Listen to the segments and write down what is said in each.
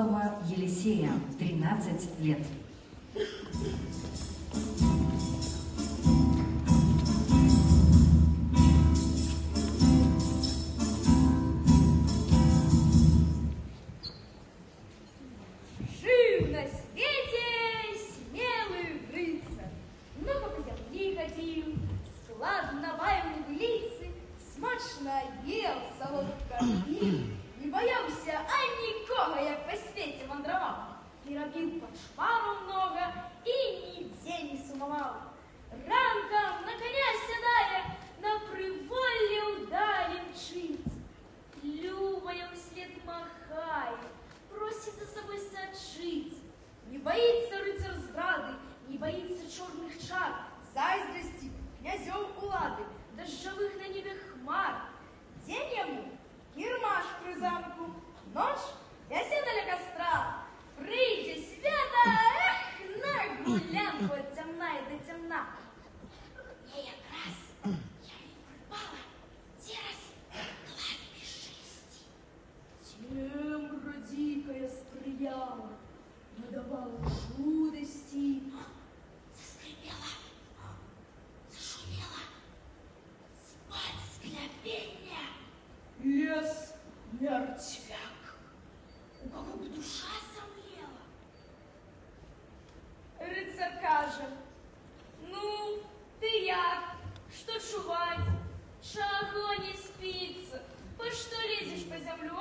Шувалова Елисея, 13 лет. Жив на свете смелый рыцарь, много по земле ходил, складно бавил в лицы, смачно ел, солодко пил, не боялся нікого, як по свете мандровал, и робил под шпару много, и нигде не сумовал. Ранком на коня седая, на приволе удали мчить, любая вслед махает, просит за собой сочить. Не боится рыцарь здрады, не боится черных чар, зайздрости, князев улады, дождевых на небе хмар. День ему кирмаш при замку, ночь беседа для костра. Прийде свята, эх, на гулянку от темна и до темна. Я якраз, я и припала, зараз кладбище шести. Тем родикая сприяла, надавала чудости. Заскрипела, зашумела, спать скляпенья. Лес мертвяк, у кого бы душа сомлела. Рыцарь каже: ну, ты як, что чувать, чаго не спится, по что лезешь по землю?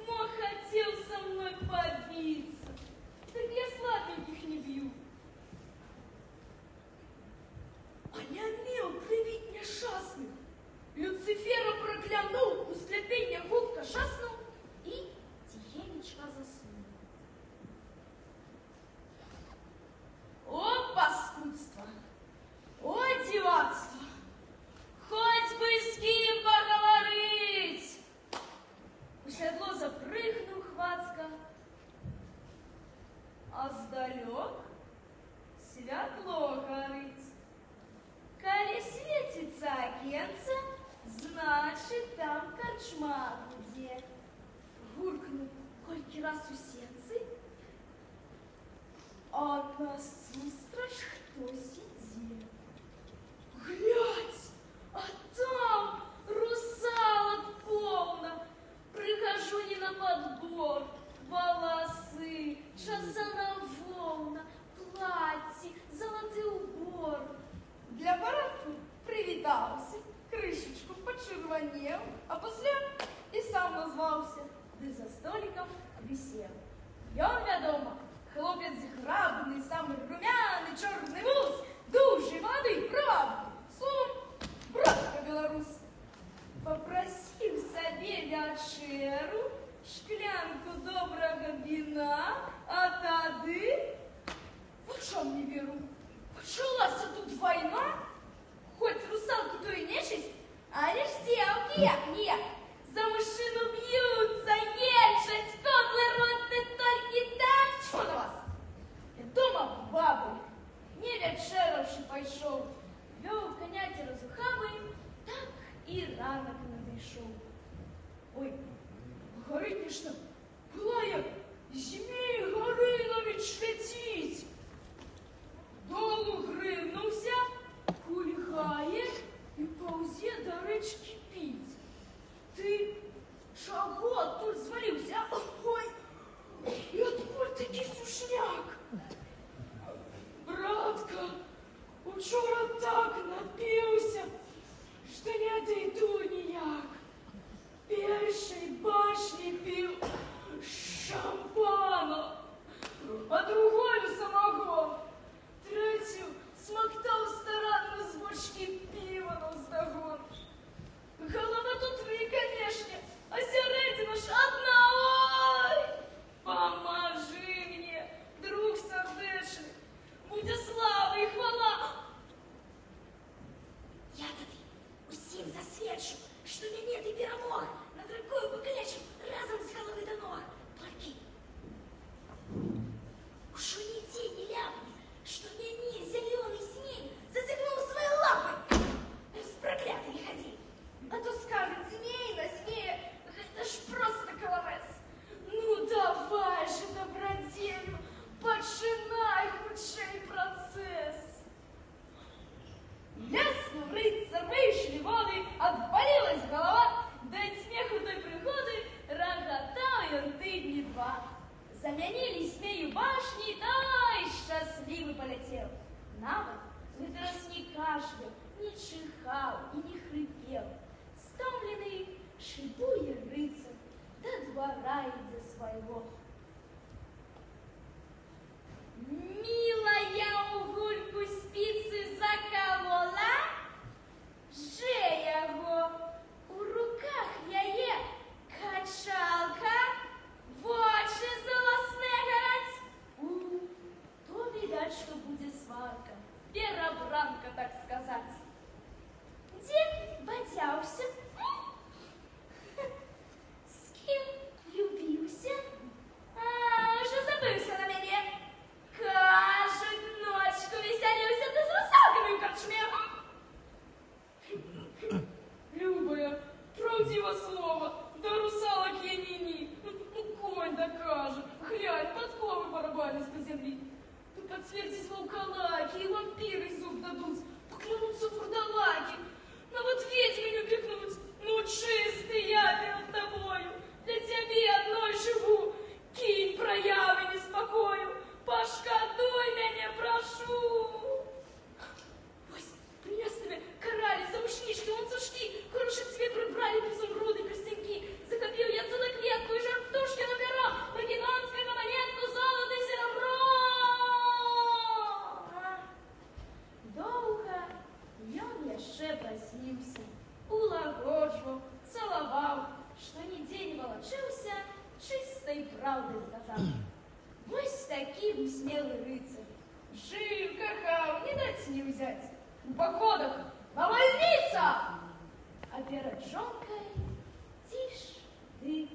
Мог хотел со мной побиться, так я сладеньких не бью. А не умел привить несчастных. Люцифера проклянул, у склепения волка шаснул и тихенечко заснул. О, паскудство! О, девацтво! Хоть бы с кем поговорить! У седло запрыгнул хвацка, а сдалек святло горит. Коли светится окенце, значит, там корчма где. Гуркнул кольки раз у сенцы, а насустрач кто сидел. Глядь, а там русалок полно. Прихожу не на подбор, волосы, часа на волна, платье, золотый убор. Для порядку привитался, крышечку почервонел, а после и сам назвался, да за столиком висел. И он, вядома, хлопец грабный, самый румяный, черный вуз, дужий, молодый, правдный, словом, братка белорус. Попросил себе вячеру, шклянку доброго вина, а тады, вот что не веру, почалась тут война, хоть русалки то и нечисть, а лишь девки як-ніяк за мужчину бьются, ежать, подлый рот ты только так, что на вас? Дома бабы, не вечеровши пошел, вел коняти разухавый, так и ранок надышел. Ой, горить нечто, пылая, Змей Горынович летить. Долу гривнувся, кульгає і повзе до речки піть. Ти чого тут звалився? Ой, і откуль такий сушняк? Братка, учора так напився, що не дойду ніяк. Перший башні пив шампана, а другою самогон. Третью смоктал старанно с бочки пива навздогон. Голова тут ви, конечно, а середина ж Заменили змею башни, да и счастливый полетел. Навод в этот раз не кашлял, не чихал и не хрипел. Стомленный, шибуя рыцарь, до двора идя своего. Милая угульку спицы заколола, же его у руках яе качалка, в очи золосне горать. То видать, что будет сварка, перебранка, так сказать. Дед бодяўся, с кем любился, уже забылся на меня. Кажуть, ночку веселился, да с русалками в корчме. Любая, правдиво слово, до русалок я ни-ни. Конь докажет, глянь, подковы барабанись по земли. Да подсвертись волколаки, и вампиры зуб дадут, поклянутся вурдалаки. Но вот ведьминю пихнуть, ну чистый я перед тобою, для тебя одной живу, кинь проявы неспокою, пошкодуй меня, прошу. Вось, принес тебе корали, замушнички, ланцужки, хороший цвет прибрали, изумруды, перстеньки. Закопил я целую клетку и жар птушки набирал, македонскую монетку, золото и серебро. Долго ён яшчэ прасіўся, улагоджваў, цалаваў, што нідзе не валачыўся, чыстай праўдай казаў. Вось такі смелый рыцарь. Жив, кахал, не дать не взять. В походах навальница! А перад жонкай ціш ды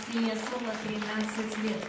Синяя Сола 13 лет.